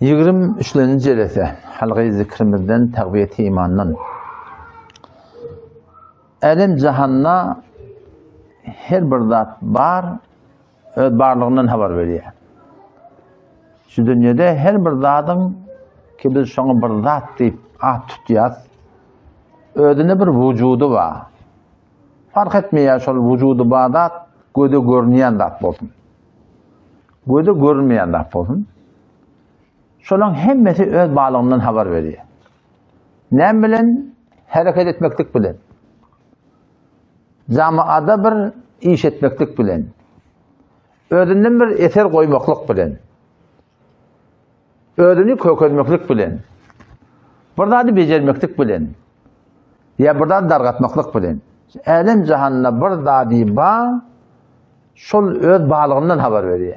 23. jelese halgı zikrimizden takviyeti imandan. Elim cahanna her bir zat var, öz barlığından haber veriyor. Şu dünyada her bir zatın ki biz şunu bir zat deyip tutuyaz, özüne bir vücudu var. Fark etmiyor şol vücudu var zat, göde görmeyen zat bolsun. Göde görmeyen zat bolsun. Şolan hemmeti öz bağlığından haber veriyor. Ne bilen? Hareket etmeklik bilen. Camiada bir iş etmeklik bilen. Özünden bir eser koymaklık bilen. Özünü köketmeklik bilen. Burada becermeklik bilen. Ya burada dargatmaklık bilen. Elem cahanna bir dadi ba şol öz bağlığından haber veriyor.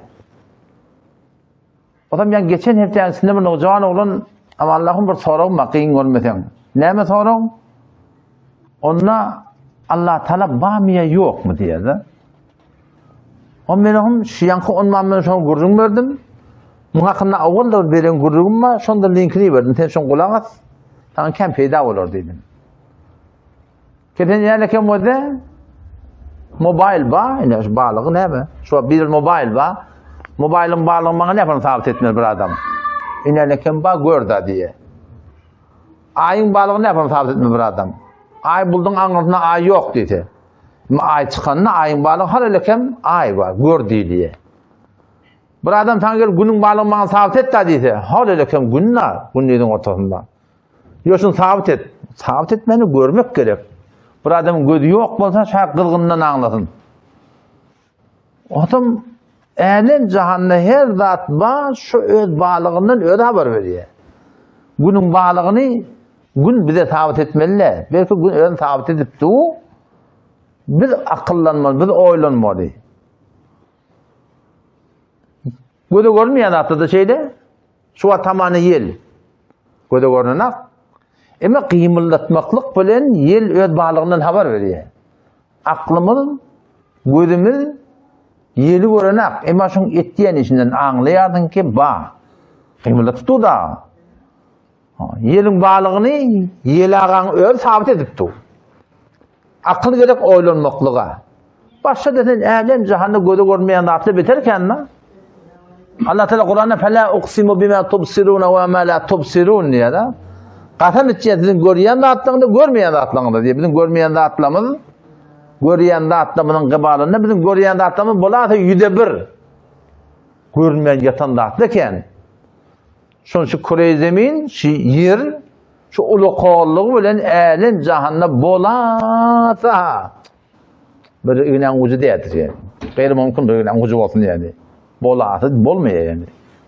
Adam yani geçen haftasında bir nocavan oğlan ama Allah'ın bir soruğu makiyin görmesen. Ne mi soruğu? Ona Allah Teala bamiye yok mu diye de. O benim şiyankı ondan ben şunu gurrun verdim. Muhakkında avvalda veren gurrun ma şunda linkini verdim. Sen şunu kulak at. Sana kem peyda olur dedim. Keten yani kem o da mobil ba, yani bağlığı ne mi? Şu bir mobil ba. Mobilin bağlanmağına ne yapalım sabit etmiyor bir adam. İnerken bak gör da diye. Ayın bağlığını ne yapalım sabit etmiyor bir adam. Ay buldun anladığında ay yok dedi. Ay çıkanına ayın bağlığı halalıken ay var gör diye. Bir adam sana gel günün bağlanmağını sabit et da dedi. Halalıken gün ne? Günlerin ortasında. Yosun sabit et. Sabit etmeni görmek gerek. Bir adamın gözü yok olsa şak kılgından anlasın. Adam elem cahanna her zat var şu öz bağlığından öz haber veriyor. Günün bağlığını gün bize sabit etmeli. Belki gün öz sabit edip de biz akıllanmalı, biz oylanmalı. Göde görmeyen hatta da şeyde şu atamanı yel. Göde görünen ama kıyımıldatmaklık bilen yel öz bağlığından haber veriyor. Aklımız, gözümüz yeli görenek, ama şun ettiyen içinden anlayardın ki ba. Kıymılda tutu da. Yelin bağlığını yel ağan öz sabit edip tu. Akıl gerek oylanmaklığa. Başka desen alem cahanna göde görmeyen de atlı biterken mi? Allah Teala Kur'an'da فَلَا اُقْسِمُ بِمَا تُبْصِرُونَ وَمَا لَا تُبْصِرُونَ diye de. Kasam içeceğiz, bizim görmeyen de atlığında, görmeyen de atlığında diye. Bizim görmeyen de atlığımız görüyen de atlamının kıbalında bizim görüyen de atlamız bolatı %1 görmeyen yatan da atlıken şu kure zemin, şu yer şu ulu kolluğu bilen elin cahanna bolata bir ıgınan ucu değildir yani. Gayri mümkün bir ıgınan ucu olsun yani. Bolatı bolmuyor yani.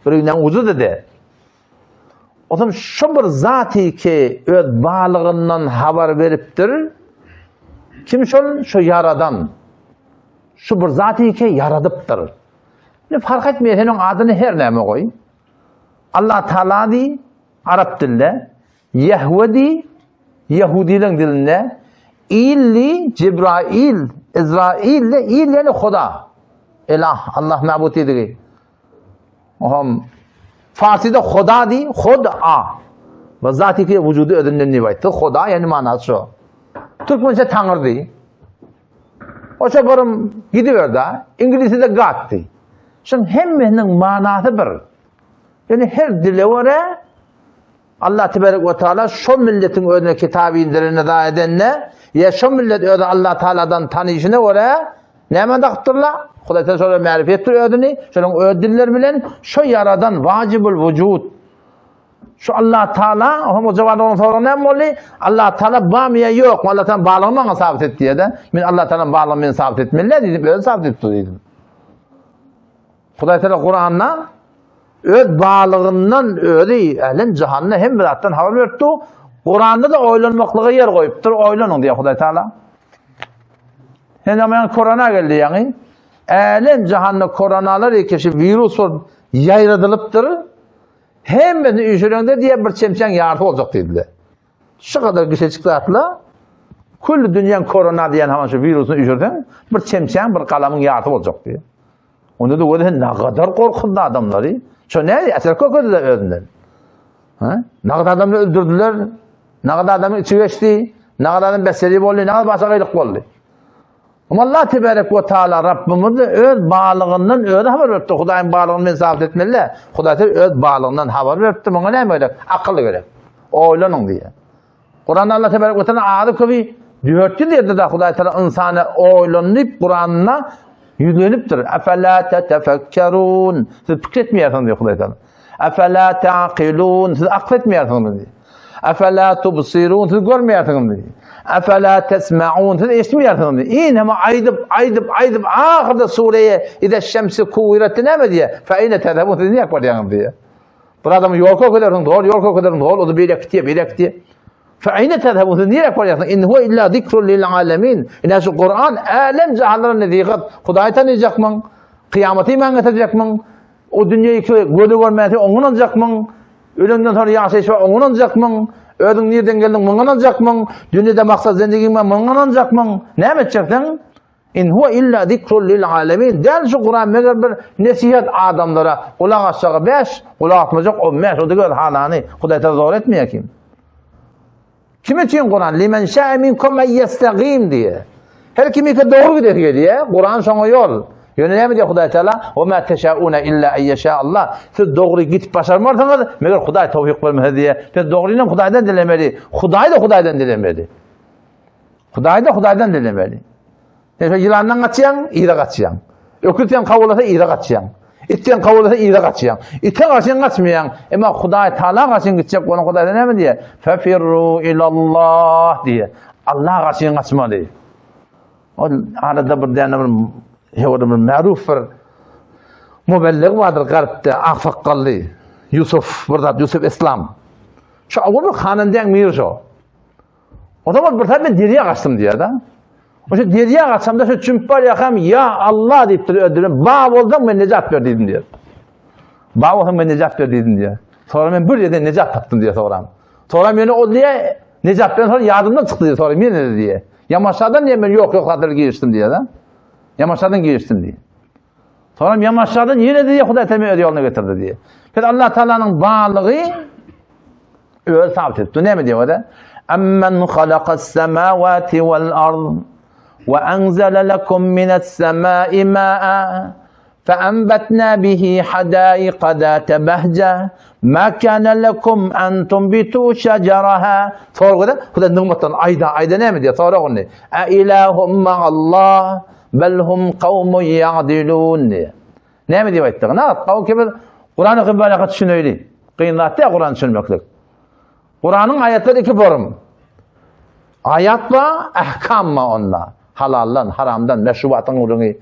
Bir ıgınan ucu da değil. O zaman şu bir zati ki öz bağlığından haber veriptir. Kim şu yaradan, şu bir zat-ı ki yaradıptır. Ne fark etmiyor, senin adını her neyme koy. Allah Teala di, Arap dilinde, Yahudi, Yahudi'nin dilinde, İlli, Cibrail, İsrail, İl yani Huda. İlah, Allah mabut edilir. Farsi'de Huda di, Huda. Ve zat-ı ki vücudu ödünden rivayettir. Huda yani manası şu. Türkmence Tanrı değil. O çaparım gidiverdi. İngilizce'de God değil. Şimdi hemmenin manası bir. Yani her dile göre Allah Tebarek ve Teala şu milletin önüne kitabı indirilene da edenle ya şu millet öde Allah Teala'dan tanıyışına göre ne medakıdırlar? Kuday Teala sonra marifettir ödünü. Şunun ödüller bilen şu yaradan vacibul vücud. Şu Allah Teala, o cevabı onun sonra ne mi? Allah Teala bamiye yok. Allah Teala bağlamana sabit et diye de. Ben Allah Teala bağlamaya sabit etmeli dedim. Böyle sabit etti dedim. Kuday Teala Kur'an'la öz bağlığından öyle ehlen cahanna hem birattan haber verdi. Kur'an'da da oylanmaklığa yer koyuptur. Oylanın diye Kuday Teala. Şimdi ama Kur'an'a geldi yani. Ehlen cahanna Kur'an'alar ikisi virüs yayradılıptır. Hem beni üşürüğünde diye bir çemçen yartı olacak dediler. Şu kadar kişi çıktı atla. Kullu dünyanın korona diyen hemen şu virüsünü üşürden bir çemçen bir kalamın yartı olacak diye. Onda da öyle ne kadar korkundu adamları. Şu ne? Eser köküdüler özünden. Ne kadar adamı öldürdüler, ne kadar adamı içi geçti, ne kadar adam beseli oldu, ne kadar başka gaylık oldu. Ama Allah Tebarek ve Teala Rabbimiz öz bağlığından öyle haber verdi. Hudayın bağlığını sabit etmeliler. Huday öz bağlığından haber verdi. Bana ne böyle? Akıllı göre. Oylanın diye. Kur'an'da Allah Tebarek ve Teala adı köbi dörtçü derdi de Huday Teala insanı oylanıp Kur'an'ına yüzleniptir. Efela tetefekkerun. Siz fikretmiyorsunuz diyor Huday Teala. Efela te'akilun. Siz akletmiyorsunuz diyor. Efela tubsirun. Siz görmüyorsunuz diyor. Efela tesma'un. Siz eşitmiyorsunuz diyor. İnema aydıp ahirde sureye İde şemsi kuvvetine ne mi diye. Fe eyne tezebun. Siz niye yapacaksınız diye. Bu adamı yol kokularını doğru, yol kokularını doğru. O da bir gidiyor. Fe eyne tezebun. Siz niye yapacaksınız? İn huve illa zikrun lil alemin. İnne şu Kur'an alem cehallara nezikat. Hudayı tanıyacak mı? Kıyameti iman edecek mi? O dünyayı gözü görmeyeti onun olacak mı? Ölümden sonra yaşayış var onun olacak mı? Ödün nereden geldin onun olacak mı? Dünyada maksat zendigin var onun olacak mı? Ne mi edeceksin? İn huve illa zikrun lil alemin. Del şu Kur'an meğer bir nesihat adamlara. Kulak aşağı 5, kulak atmayacak 15. O da gör halani. Huday da zor etmiyor kim? Kim için Kur'an? Limen şa'a minkum en yestaqim diye. Her kimi ki doğru gidiyor diye. Kur'an sana yol. Yönelemi diyor Huday Teala. O ma teşaune illa en yeşâ Allah. Siz doğru git başarmazsanız meğer Huday tevfik vermez diye. Siz doğruyla Huday'dan dilemeli. Huday da Huday'dan dilemeli. Huday da Huday'dan dilemeli. Yılandan kaçayan, iyide kaçayan. Ökürten kavulasa iyide kaçayan. İtten kavulasa iyide kaçayan. İtten kaçayan kaçmayan. Ama Huday Teala kaçayan gidecek. Onu Huday'dan ne mi diye? Fefirru ilallah diye. Allah kaçayan kaçma diye. O arada bir tane bir ma'ruf bir mübelliğ vardır Garp'te, Akfakkallı. Yusuf İslam. Şu avulu hanından mıyır o. O zaman bir tabi deriye kaçtım diye da. O şu deriye kaçsam da şu çümpar yakam ya Allah deyip duruyor ödülüm. Bağ oldum ben necat verdiydim diyor. Bağ oldum ben necat verdiydim diyor. Sonra ben bir yerden necat tattım diye sonra. Sonra beni o diye necattan sonra yardımdan çıktı diye sonra yine diye. Yamaçlardan diye ben yok hatır giriştim diye da. Yamaçlardan giriştim diye. Sonra yamaçlardan yine diye Huday Teala yoluna getirdi diye. Peki Allah Teala'nın bağlılığı öyle sabit etti. Ne mi diyor o da? Ammen halakas semavati vel ard ve enzele lekum minas semai ma'a فأنبتنا به حدائق ذات بهجة ما كان لكم أن تنبتوا شجرها. Sonra da Huday nımattan ayda ne mi diyor? Sonra onu. أإله مع الله بل هم قوم يعدلون diye. Ne mi diyor ettik? Ne yap? Kavim gibi Kur'an'ı kıbbala katışın öyle. Kıyınlattı ya Kur'an'ı düşünmeklik. Kur'an'ın ayetleri iki form. Ayat var, ahkam var onunla. Halaldan, haramdan, meşrubatın urunu.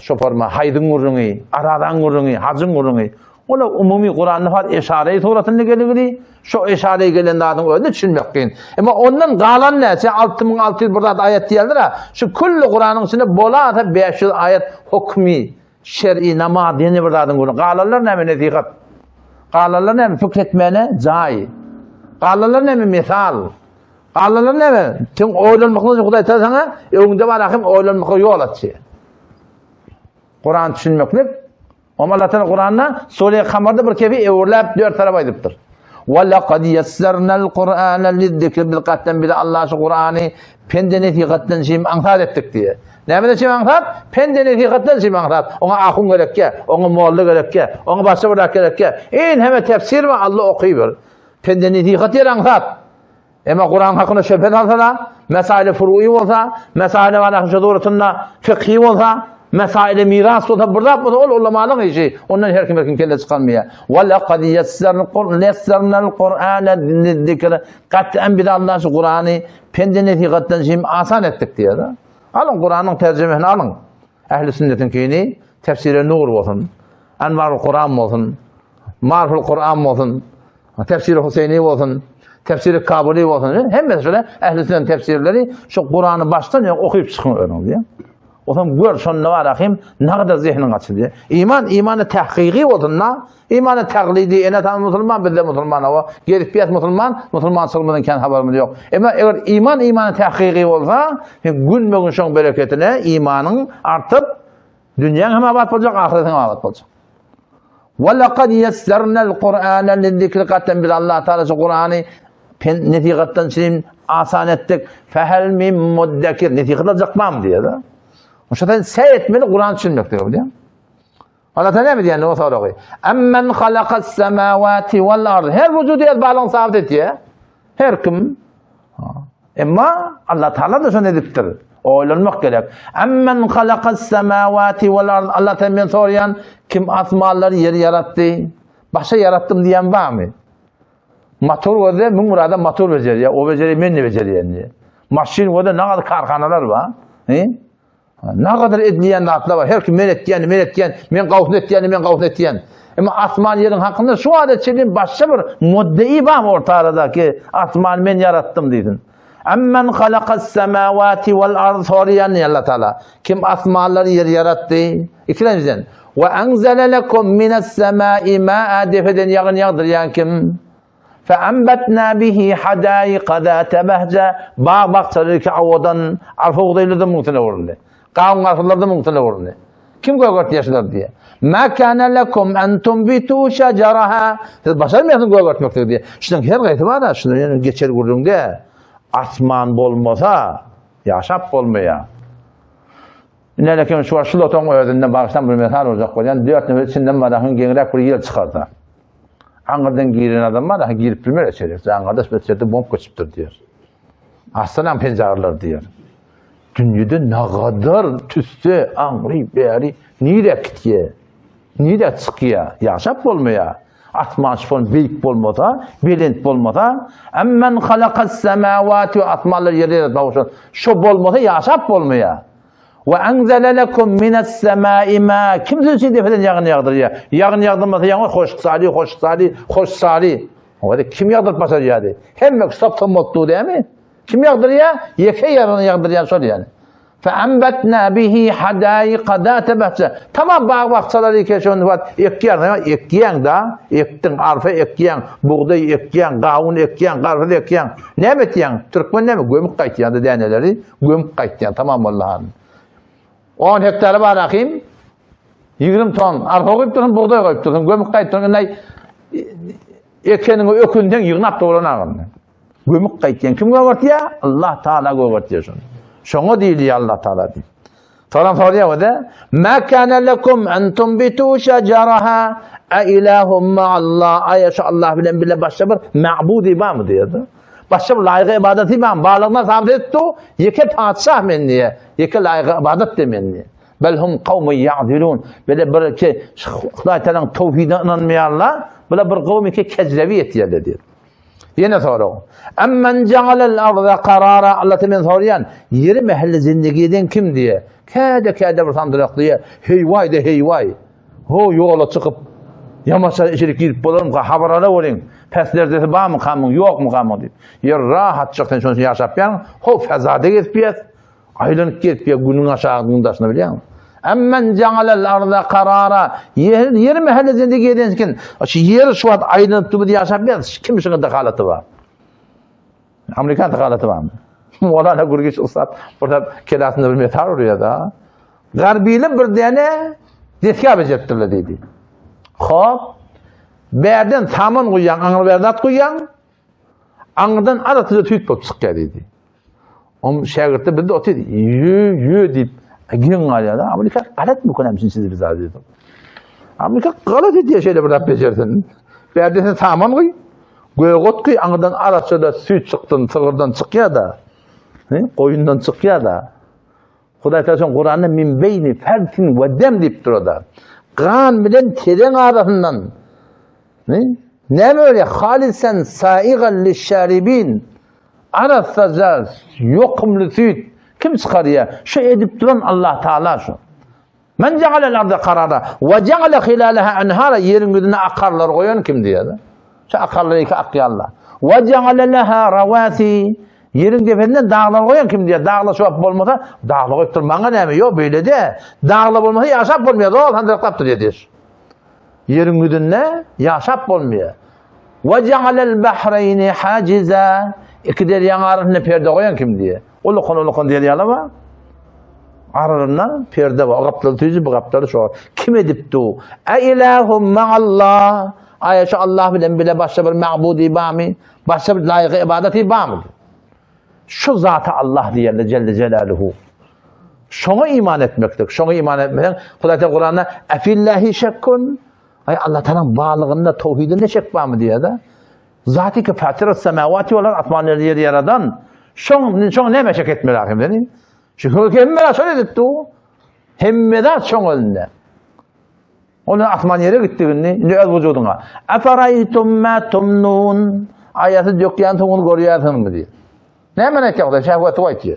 Şu forma haydın urunu, aradan urunu, hacın urunu. Ola umumi Kur'an'da var işareyi suratında gelir. Şu işareyi gelen adamın önünde düşünmek değil. Ama ondan kalan ne? 6600 burada ayet diyorlar ha. Şu kullu Kur'an'ın içinde bola 500 ayet hukmi, şer'i, namaz dini burada adamın urunu. Kalanlar ne mi netikat? Kalanlar ne mi fikretmene cai? Kalanlar ne mi misal? Kalanlar ne mi? Sen oylanmakla Huday Teala sana önünde var akim oylanmakla yol atıyor. Kur'an düşünmeklik. Ama Allah Teala Kur'an'da Sure-i Kamar'da bir kefi evrlep 4 tarafa ediptir. وَلَقَدْ يَسَّرْنَا الْقُرْآنَ لِلذِّكْرِ bilkatten bile Allah şu Kur'an'ı pendene fikattan şeyim antar ettik diye. Ne mi de şeyim antar? Pendene fikattan şeyim antar. Ona akın gerekke, ona muallı gerekke, ona başka bırak gerekke. Hemen tefsir ve Allah okuyuyor. Pendene fikat yer antar. Ama Kur'an hakkında şüphe olsa, mesail-i furu'i olsa, mesail-i valâh şuduratında fıkhi olsa, mesail-i miras olsa, burada ulamalık işi. Ondan her kim kellesi kalmıyor. وَلَقَدْ يَسَّرْنَا الْقُرْآنَ لِلذِّكْرِ Kat'en bir de Allah şu Kur'an'ı pendene fikattan şeyim asan ettik diye de. Alın Kur'an'ın tercümesini alın. Ehl-i sünnetin köyünü tefsir-i nur olsun, Envar-ı Kur'an olsun, Marif-ı Kur'an olsun, tefsir-i Hüseyni olsun, tefsir-i Kabuli olsun. Hem mesela ehl-i sünnet tefsirleri şu Kur'an'ı baştan okuyup çıkın öğren diye. O zaman gör sonuna var akım ne kadar zihnin açılıyor. İmanı tahkiki olsun la. İmanı taklidi. Ene tam Müslüman bizde Müslüman o. Gelip bir Müslüman sılmadan kendi haberimiz yok. Ama eğer imanı tahkiki olsa gün bugün şun bereketine imanın artıp dünyanın hem abat olacak, ahiretin abat olacak. وَلَقَدْ يَسَّرْنَا الْقُرْآنَ لِلذِّكْرِ Katten biz Allah Teala'sı Kur'an'ı netikattan şimdi asan ettik. فَهَلْ مِنْ مُدَّكِرْ Netikatla zakmam diye da. O şatan sey etmeli Kur'an düşünmek diyor. Allah Teala ne diyor? O soruyor. اَمَّنْ خَلَقَ السَّمَاوَاتِ وَالْأَرْضِ Her vücudiyet bağlan sabit et ya. Her kim? Ama Allah Teala da şunu ediptir. Oylanmak gerek. Emmen halakas semavati vel ard Allah Teala soruyan kim asmaları yeri yarattı? Başka yarattım diyen var mı? Motor var da murada motor beceriyor. O beceriyi men ne beceriyor? Maşin var da ne kadar karhanalar var? Ne kadar edleyen atlar var. Her kim men etken, men kavfun etken. Ama asman yerin hakkında şu adet şeyin başka bir muddei var mı ortada ki asman men yarattım dedin. Emmen halakas semavati vel ard soruyan Allah Teala. Kim asmaları yer yarattı? İkinciden. Ve enzele lekum mines semai ma'a defeden yağdıryan kim? Fe enbetna bihi hadaiqa zâte behce. Bağ bahçeleri ki avadan arfa uğdaylıda muhtine vurdu. Kavun arfalarda muhtine vurdu. Kim gögört yaşlar diye. Ma kana lekum en tumbitu şeceraha. Başar mı yaptın gögörtmektir diye. Şimdi her gayti var da şunu yani geçer vurdun diye. Asman bolmasa yaşap bolmaya. Nelekim şu şuloton ödünden bağıştan bir mesal olacak koyan 4 nöbet içinden madahın gengrek bir yıl çıkardı. Angardan giren adam var da girip bilmer içerir. Angardaş beçerde bomb kaçıptır diyor. Aslan pencerler diyor. Dünyada ne kadar tüste angri beri nire kitye. Nire çıkıyor. Yaşap bolmaya. Atman şifon büyük bolmasa, belent bolmasa, emmen halakas semavati atmalar yeri davuşan. Şu bolmasa yaşap bolmaya. Ve enzele lekum mines semai ma. Kimse için defeden yağını yağdırıyor. Yağını yağdırmasa yağını hoş sali. O da kim yağdırmasa yani. Hem stop mutlu değil mi? Kim yağdırıyor? Yeke yağını yağdırıyor soru yani. فَاَنْبَتْنَا بِهِ حَدَائِقَ ذَاتَ بَهْجَةٍ Tamam bağ bahçeleri keşfedin var. Ekkiyen da, ektin arfa ekkiyen, buğday ekkiyen, kavun ekkiyen, karpuz ekkiyen. Ne emetiyen? Türkmen ne mi? Gömük kayıtlayan da deneleri. Gömük kayıtlayan. Tamam Allah'ın. 10 hektarı var akıyım. 20 ton arpa koyup durun, buğday koyup durun. Gömük kayıtlayan. Ekkenin ökünden yığınap doğulan gömük kayıtlayan. Kim gömük ya? Allah Teala gömük diyor şunu. Şunu değil ya Allah Teala değil. Sonra soruyor o da مَا كَانَ لَكُمْ اَنْ تُنْبِتُوا شَجَرَهَا اَاِلَٰهُمْ مَعَ اللّٰهِ Ayşe Allah bilen bile başka bir ma'budi var mı diyordu. Başka bir layık ibadeti var mı? Bağlığına sabit etti o. Yeke padişah menniye. Yeke layık ibadet de menniye. Belhum kavmi ya'dilun. Böyle bir ki Huday Teala'nın tevhidine inanmayanlar böyle bir kavmi ki kezlevi etiyorlar diyor. Yine soru. Emmen cealel arda karara Allah Teala soruyan yeri mahalle zindagiden kim diye. Kade bir sandırak diye. Heyvay de heyvay. Ho yola çıkıp yamaçlar içeri girip bolarım haberler olayım. Peslerde var mı kanun yok mu kanun diye. Yer rahat çıktın şunu yaşap yan. Ho fezade gitpiyor. Aylanıp gitpiyor günün aşağısındasını biliyor musun? Emmen cealel arda karara yer mahalle zindagiden kim? Yer şu an aylanıp diye yaşap yan. Kim şunun dekalatı var? Amerikan dekalatı var mı? Molana Gurgiç Ustad burada kelasında bir metal oraya da. Garbiyle bir tane detka becerttirler dedi. Hop. Berden tamam koyan, anır berdat koyan. Anırdan aratıda tüyt bop çıkıyor dedi. O şagirtte bildi o dedi. Yü deyip girin alıyor da. Amerika galat mı konamışsın sizi biz abi dedim. Amerika galat diye şeyle burada becerdin. Berden tamam koy. Göğot koy anırdan aratıda süt çıktın, sığırdan çıkıyor da. Koyundan çıkıyor da. Huday Teala Kur'an'ın min beyni fertin ve dem deyip duruyor da. Kan bilen teren arasından. Ne böyle? Halisen saigan lişşaribin. Arasacağız. Yokumlu süt. Kim çıkarıyor? Şu edip duran Allah Teala şu. Men cealel arda karara ve ceale hilalaha enhara yerin güdüne akarlar koyan kim diyor da. Şu akarları iki akıyarlar. Ve ceale leha ravasi yerin tepesinden dağlar koyan kim diye. Dağla şu olmasa dağla koyup durmana ne mi? Yok böyle de. Dağla olmasa yaşap olmuyor. Doğal handırıklar duruyor diyor. Yerin güdünle yaşap olmuyor. وَجَعَلَ الْبَحْرَيْنِ حَاجِزًا İki deryanın arasında perde koyan kim diye. Olukon deryalar var. Aralarından perde var. O kapları tüyüzü, bu kapları şu. Kim edipti o? İlahum ma'allah. Ayşe Allah bilen bile başka bir ma'budi bami. Başka bir layıkı ibadeti bami. Şu zata Allah diye Celle Celaluhu. Şuna iman etmektir. Şuna iman etmektir. Kuday Teala Kur'an'da efillahi şekkun. Ay Allah Teala'nın varlığında tevhidinde şek var mı diye de. Zati ki fatirat semavati olan atmanları yeri yaradan. Şuna ne meşek etmiyor hakim dedi. Şu hemmeden şöyle dedi o. Hemmeden şuna önünde. Onun atman yere gittiğini ne öz vücuduna. Eferaytum ma tumnun. Ayeti yok yani onu görüyorsun mu diye. Ne menek yaptı? Şehveti var ki.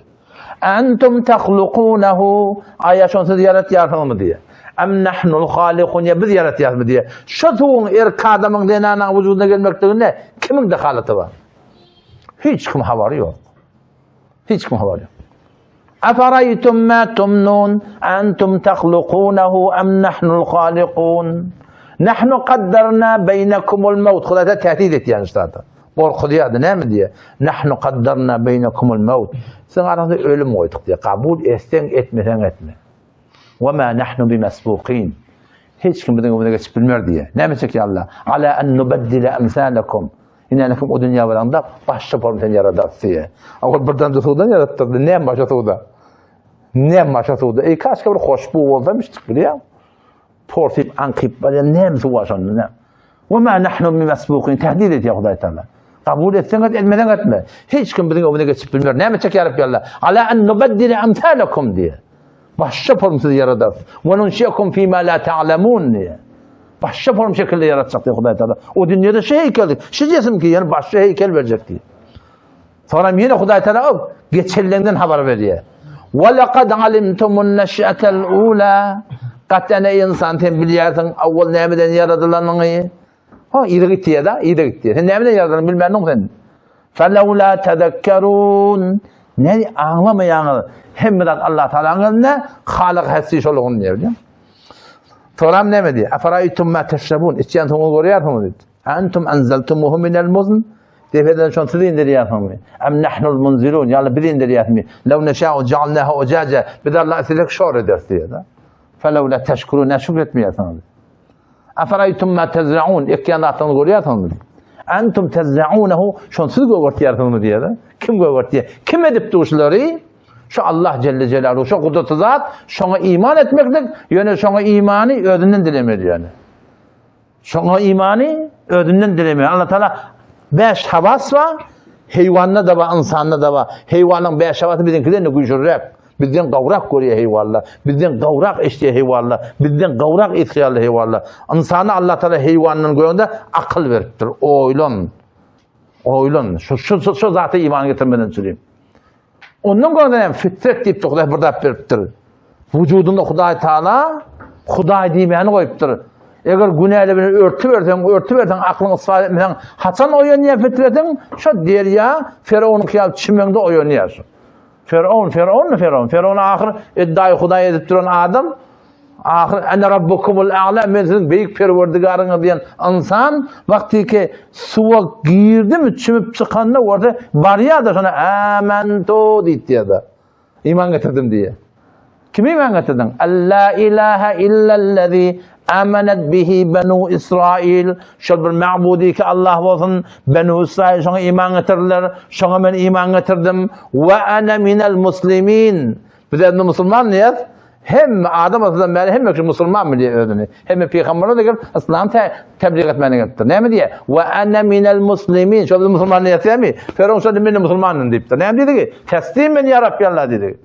Entum tahlukunehu. Ayet şunu siz yaratıyorsunuz mu diye. Em nahnul halikun ya biz yaratıyoruz mu diye. Şu tuğun adamın denanın vücuduna gelmekteğinde kimin de halatı var? Hiç kim havarı yok. Hiç kim havarı yok. Eferaytum ma tumnun entum tahlukunehu em nahnul halikun. Nahnu kaddarna beynekumul mevt. Kuda tehdit etti yani zaten. Korku diyordu ne mi diye. Nahnu kaddarna beynekumul mevt. Sen aranızda ölüm koyduk diye. Kabul etsen etmesen etme. Ve ma nahnu bimesbuqin. Hiç kim bizim önüne geçip bilmiyor diye. Ne demek ki Allah? Ala en nubeddile emsalakum. İnanakım o dünya varanda başka formten yarattı diye. Ama buradan da sudan yarattı. Ne başka suda? Ne başka suda? Kaç kadar hoşbu olmamıştık biliyor. Portip ankip böyle ne mi var sonra ne? Ve ma nahnu bimesbuqin. Tehdit ediyor Huday Teala. Kabul etsen etmeden etme. Hiç kim bizim önüne geçip bilmiyor. Ne demek ki Allah? Ala en nubeddile emsalakum diye. Başka formsuz yarattı. Ve nunşiyekum fîmâ lâ ta'lemûn diye. Başka form şekilde yaratacak diye Huday Teala. O dünyada heykeldik. Şişesim ki yani başka heykel verecek diye. Sonra yine Huday Teala geçellerinden haber veriyor. وَلَقَدْ عَلِمْتُمُ النَّشْأَةَ الْعُولَى Katene insan sen biliyorsun evvel nemeden yaradılanını. Ha iyi gitti ya da iyi gitti. Sen nemeden yaradılanını bilmedin sen. فَلَوْلَا تَذَكَّرُونَ Ne anlamayan hemmedat Allah Teala'nın ne halık hessi şoluğunu diyor. Soram ne mi diye? Eferaytum ma teşrabun. İçen sonu görüyorsunuz dedi. Entum enzeltumuhu minel muzn. Defeden şunu siz indiriyorsunuz. Em nahnul munzilun. Yani biz indiriyorsunuz. Lev neşâ'u cealnâhu ucaca. Bir de Allah size şor eder diye de. Felev la teşkurun. Ne şükretmiyorsunuz. Eferaytum ma tezra'un. İkyanatını görüyorsunuz. Entum tezra'unehu. Şunu siz görüyorsunuz diye de. Kim görüyor? Kim edip duşları? Şu Allah Celle Celaluhu, şu kudret-i zat, şuna iman etmektir. Yani şuna imanı ödünden dilemiyor yani. Şuna imanı ödünden dilemiyor. Allah Teala 5 havas var, hayvanla da var, insanla da var. Hayvanın 5 havası bizimkilerini güçürerek. Bizden kavrak görüyor hayvanlar. Bizden kavrak eşliyor hayvanlar. Bizden kavrak ihtiyarlı hayvanlar. İnsanı Allah Teala hayvanın görüyorunda akıl veriptir. Oylun. Oylun. Şu zatı iman getirmeden söyleyeyim. Ondan sonra fitret deyip Huday burada veriptir. Vücudunda Huday Teala Huday demeyeni koyuptur. Eğer günahla beni örtü versen, aklını ısrar etmesen, haçan oynaya fitretin, şu derya, Firavun'un kıyal çimende oynayasın. Firavun ahir iddiayı Huday edip duran adam, ahir ene rabbukumul a'la, men sizin büyük perverdigarınız diyen insan, vakti ki suya girdi mi, çimip çıkanına orada var ya da sana amentu deyip ya da iman getirdim diye. Kimi iman getirdin? La ilahe illellezi amenet bihi benu İsrail. Şöyle bir ma'budi ki Allah olsun, benu İsrail şuna iman getirdiler, şuna ben iman getirdim. Ve ene minel muslimin. Biz de Müslüman niye? Hem Adam Aleyhisselam beri hem Müslüman mı diye ödünü. Hem Peygamber'e de gelip İslam tebliğ etmeni getirdi. Ne mi diye? Ve ene minel muslimin. Şöyle bir Müslüman niye diye mi? Firavun şöyle ben Müslümanım deyip de. Ne dedi ki? Teslim ben ya Rabbi Allah dedi.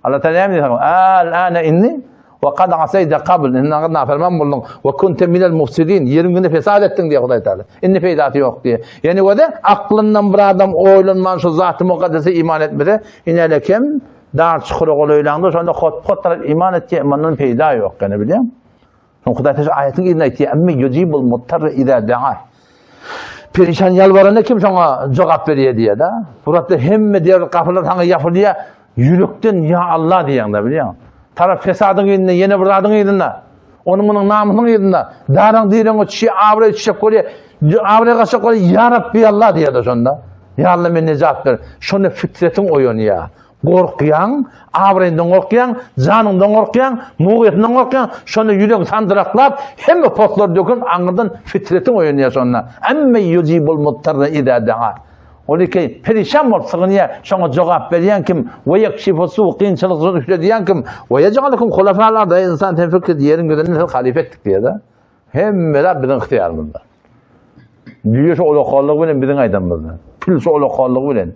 Allah Teala ne dedi? Al-âne inni ve kad asayde kabl. İnne naferman buldun. Ve kunte minel mufsidin. Yerimde fesad ettin diye Huday Teala. İnne feydatı yok diye. Yani o da aklından bir adam oylunman şu zat-ı mukaddese iman etmedi. İnelekem dar çukuruk olaylandı. Şu anda kotlar iman ettiği imanın peyda yok. Yani biliyor musun? Huday Teala ayetin izine ettiği emme yücibul muttarı idâ da'a. Perişan yalvarana kim sana cevap veriyor diye de. Burada hem diğer kapılar sana yapılıyor. Yürekten ya Allah diyen de biliyor musun? Taraf fesadın yedinde, yeni buradın yedinde. Onun bunun namusunu yedinde. Darın diyen o çiğ avraya çiçek koruyor. Avraya kaçak koruyor. Ya Rabbi Allah diye de sonunda. Ya Allah ben necat ver. Şunu fitretin oyunu ya. Gorkyan, avrenden gorkyan, janından gorkyan, muğyetinden gorkyan, şonu yürek sandıraklap, hemme potlar dökün, anırdan fitretin oynuyor sonra. Emme yujibul muttarra idâ da'a. Oly ki, perişan bolsagyň ya, şoňa jogap berýän kim, we yakşifu su qynçylyk üçlediýän kim, we yaj'alukum khulafalarda insan tevfik diýerin gödünden halif etdik diýär. Hemme biziň ihtiýarymızda. Düýe şu olaqallyk bilen biziň aýdamymyzda. Pul şu olaqallyk bilen.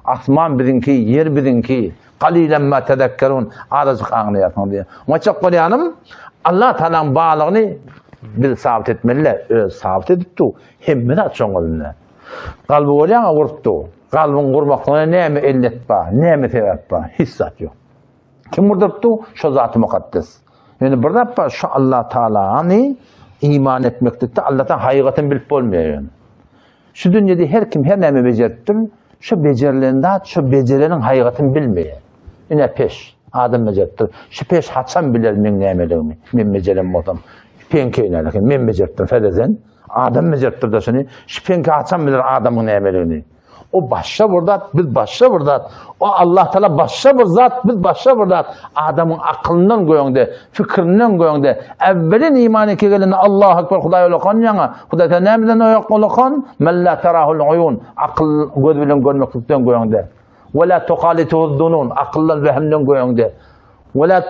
Asman bizinki, yer bizinki. Qalilan ma tadakkarun. Arazyk aňlaýarsyň diýär. Maçak bolýanym, Allah Taalaň baglygyny bil sabit etmeliler. Öz sabit edipdi. Hemme açoňylar. Galby bolýan agurtdy. Galbyň gurmaklygyna näme illet bar, näme sebäp bar? Hiç zat ýok. Kim gurdurtdy? Şo Zat-ı Mukaddes. Yani bir dappa şu Allah Taala'ny iman etmekde Allah'tan haqiqatan bilip bolmaýar. Şu dünýede her kim her näme bejeripdir, şu becerilerinde şu becerilerin haqiqatını bilmeýär. Ine peş adam bejeripdir. Şu peş haçan biler men nämeligimi, men bejerem bolsam. Penke ýa-da men bejeripdir ferezen. Adam bejeripdir da şunu. Şu penke haçan biler adamyň nämeligini. O başka bir zat, biz başka bir zat. O Allah Teala başka bir zat, biz başka bir zat. Adamın aklından goýaňdy, fikrinden goýaňdy. Evvelin iman etgelen Allahu ekber Hudaý olakan ýaňa. Hudaý Teala nämeden oýak olakan? Men la tarahul uyun. Akıl göz bilen görmeklikden goýaňdy. Ve la tuqalituhu dunun. Akıllan vehmden goýaňdy. Ve la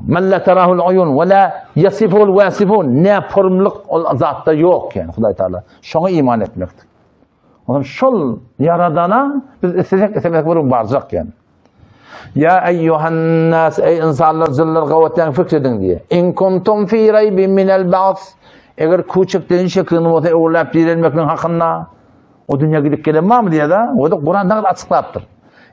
men la tarahul uyun ve la yasiful wasifun. Ne formlyk ol zatda ýok yani Hudaý Teala. Şoňa iman etmekdir. Oğlum şol yaradana biz istek burun barzak yani. Ya eyyuhan nas ey insanlar zillar gavatyan fikredin diye. In kuntum fi raybin minel ba'th. Eğer küçüklerin şeklini o da uğurlayıp dirilmekinin hakkında o dünya gidip gelen var mı diye de o da Kur'an'da açıklayıptır.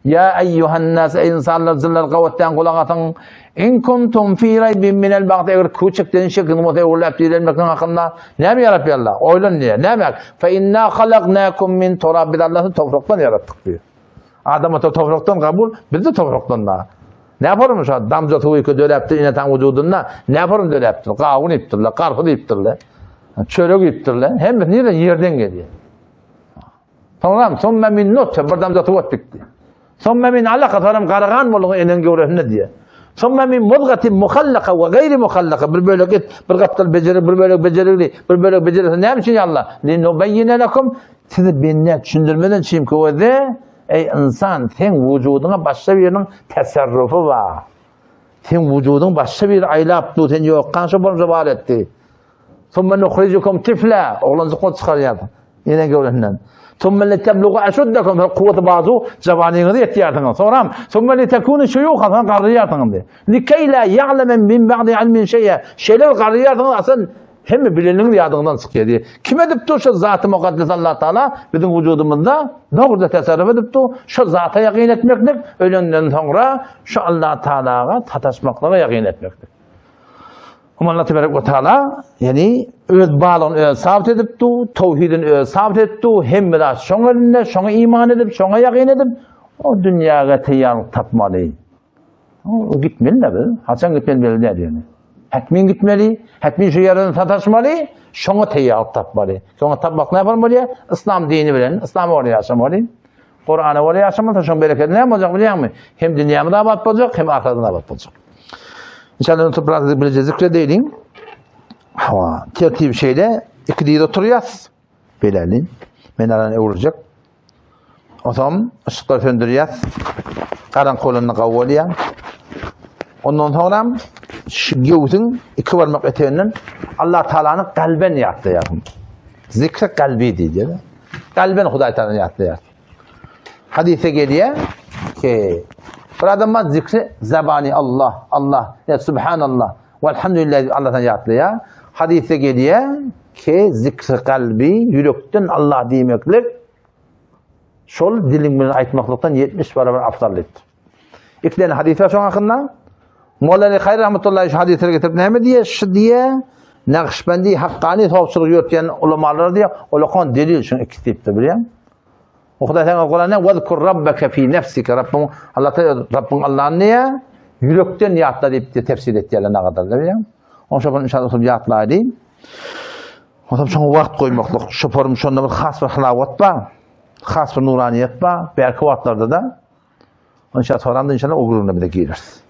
Ya eyyuhan nas ey insanlar zillar gavatyan kulak atın. In kuntum fi raybin minel ba'th eğer küçüklerin şeklini o da uğurlayıp dirilmekinin hakkında ne mi yarabbi Allah? Oylun diye. Ne demek? Fe inna halaknakum min turab. Biz Allah'ı topraktan yarattık diyor. Adamı topraktan kabul, biz de topraktan da. Ne yaparım şu an? Damca tuğu dölepti inetan vücudunda. Ne yaparım dölepti? Kavun iptirle, karpuz iptirle, çörek iptirle. Hem de nereden yerden geliyor. Tamam, sonra min not, bir damca tuğu bitti. Sonra min alakatarım karagan bolu enen görevine diye. Sonra min mudgatin muhallaka ve gayri muhallaka. Bir böyle git, bir kaptal becerir, bir böyle becerikli, bir böyle becerir. Ne için ya Allah? Linubeyyine lekum. Sizi benimle düşündürmeden çiğim kuvvede. Ey insan, sen vücuduna başka birinin tasarrufu var. Sen vücudun başka bir aylaptı, sen yok. Kanşı bolunca var etti. Sonra nukhrijukum tifla. Oğlanızı kod çıkarıyordun. Yine görünen. ثم لتبلغ أشدكم القوة بعضو زبانين ذي احتياطهم صورام ثم لتكون شيوخا قرياتهم لكي لا يعلم من بعض علم شيئا şeyler قرياتهم أصلا hem bilenin yadından sıkıyor diye. Kim edipti şu Zat-ı Mukaddes Allah Teala bizim vücudumuzda doğruda tasarruf edipti. Şu zata yakin etmektir. Ölenden sonra şu Allah Teala'ya tataşmaklara yakin etmektir. Allah Tebarek ve Teala yani öz bağlığını öz sabit edipdi, tevhidini öz sabit etdi. Hem de şoňa elinde, şoňa iman edip, şoňa yakin edip o dünýäge teýýarlyk tapmaly. O gitmeli de biz. Haçan gitmeli belli diýär. Häkmin gitmeli, häkmin şu ýerden sataşmaly, şoňa teýýarlyk tapmaly. Şoňa tapmak näme bolmaly? İslam dini bilen, İslam orada ýaşamaly. Kur'any orada ýaşamasa şoň bereketli näme boljak bilýärmi? Hem dünýämizde abad boljak, hem ahirette abad boljak. İnşallah onu toprakta bileceğiz, zikredelim. Tertip şeyde iki değil oturuyoruz. Belirli. Menaran vuracak. O zaman ışıkları söndürüyoruz. Karan kolunu kavvalıyor. Ondan sonra şu göğüsün iki varmak eteğinden Allah Teala'nın kalben yattı. Zikre kalbi diye. Kalben Hudaý Teala'nın yattı. Hadise geliyor ki bir adamın zikri zabani Allah, Allah, ya Subhanallah, velhamdülillah Allah'tan yatlıyor. Hadise geliyor ki zikri kalbi, yürekten Allah demeklik, şol dilin bilen aytmaklıktan 70 barabar afdallıktır. İkiden hadise şu hakkında, Mollani Hayr rahmetullahi şu hadiseleri getirip ne diye? Şu diye, Nakşibendi hakkani tavsiyelik yürütüyen ulamalar diye, olakan delil şunu iki tiptir biliyor musun? O Hudaý Teala Kur'an'da "Vezkur rabbeke fi nefsike" Rabbin Allah'ın niye? Yürekten yatla deyip de tefsir ettiler ne kadar da biliyor musun? Onun için inşallah yatla edeyim. O zaman şuna vakt koymaklık, şoporum şunda bir has bir halavat var, has bir nuraniyet var, belki vaktlarda da. inşallah soramda inşallah o grubuna bir de gireriz.